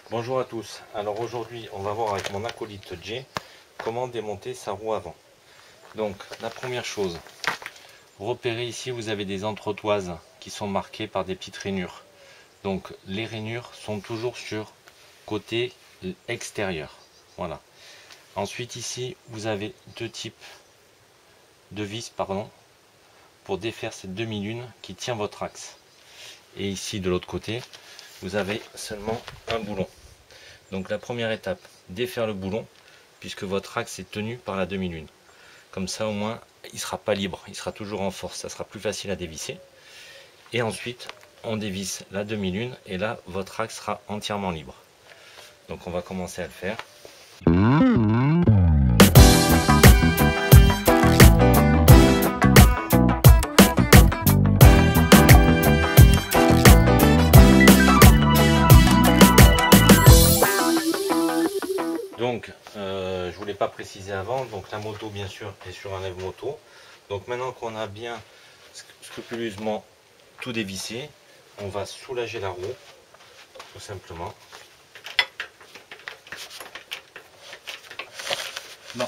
Bonjour à tous, alors aujourd'hui on va voir avec mon acolyte Jay comment démonter sa roue avant. Donc la première chose, repérez ici vous avez des entretoises qui sont marquées par des petites rainures. Donc les rainures sont toujours sur côté extérieur. Voilà. Ensuite ici vous avez deux types de vis pour défaire cette demi-lune qui tient votre axe. Et ici de l'autre côté vous avez seulement un boulon. Donc la première étape, défaire le boulon, puisque votre axe est tenu par la demi-lune. Comme ça au moins, il ne sera pas libre, il sera toujours en force, ça sera plus facile à dévisser. Et ensuite, on dévisse la demi-lune, et là, votre axe sera entièrement libre. Donc on va commencer à le faire. Donc, je voulais pas préciser avant, donc la moto bien sûr est sur un lève moto. Donc maintenant qu'on a bien scrupuleusement tout dévissé, on va soulager la roue, tout simplement. Bon.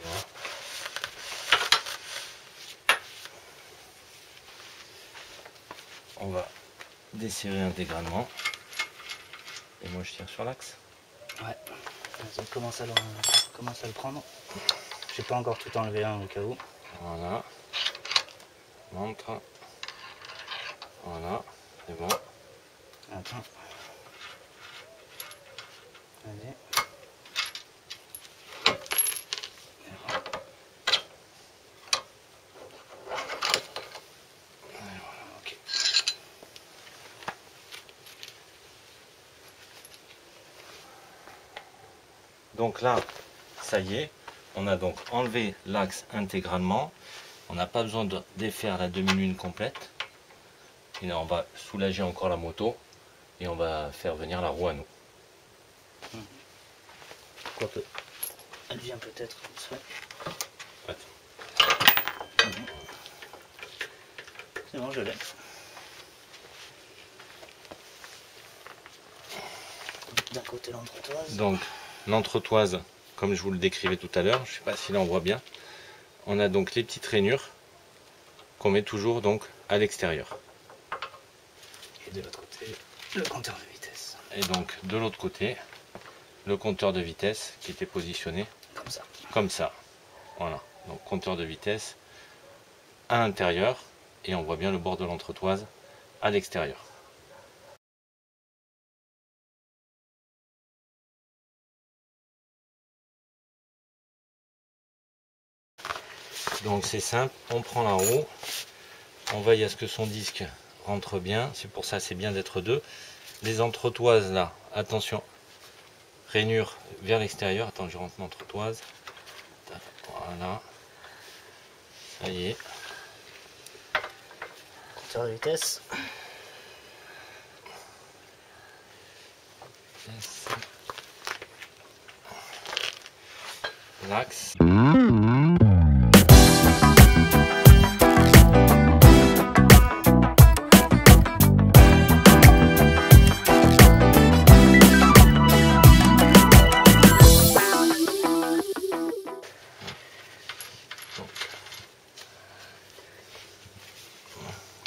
Voilà. On va desserrer intégralement. Et moi je tire sur l'axe. Ouais. Vas-y, commence à le prendre. J'ai pas encore tout enlevé au cas où. Voilà. Montre. Voilà. C'est bon. Attends. Vas-y. Ok. Donc là, ça y est, on a donc enlevé l'axe intégralement. On n'a pas besoin de défaire la demi-lune complète. Et là, on va soulager encore la moto et on va faire venir la roue à nous. Quoique, elle vient peut-être comme ça. Attends. C'est bon, je l'ai. D'un côté l'entretoise. Donc l'entretoise, comme je vous le décrivais tout à l'heure, je ne sais pas si là on voit bien, on a donc les petites rainures qu'on met toujours donc à l'extérieur. Et de l'autre côté, le compteur de vitesse. Et donc de l'autre côté, le compteur de vitesse qui était positionné Comme ça. comme ça. Voilà, donc compteur de vitesse à l'intérieur et on voit bien le bord de l'entretoise à l'extérieur. Donc c'est simple, on prend la roue, on veille à ce que son disque rentre bien, c'est pour ça c'est bien d'être deux. Les entretoises là, attention, rainure vers l'extérieur, attends je rentre l'entretoise, voilà, ça y est. Compteur de vitesse. L'axe.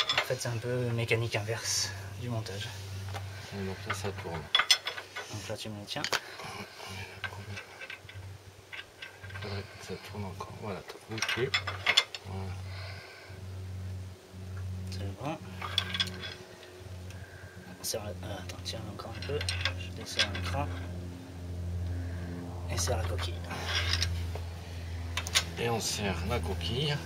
En fait, c'est un peu mécanique inverse du montage. Et donc là ça tourne. Donc là, tu me le tiens. Faudrait que ça tourne encore. Voilà, t'as bouge plus. Voilà. C'est bon. Attends, tiens encore un peu. Je desserre l'écran. Et serre la coquille. Et on serre la coquille.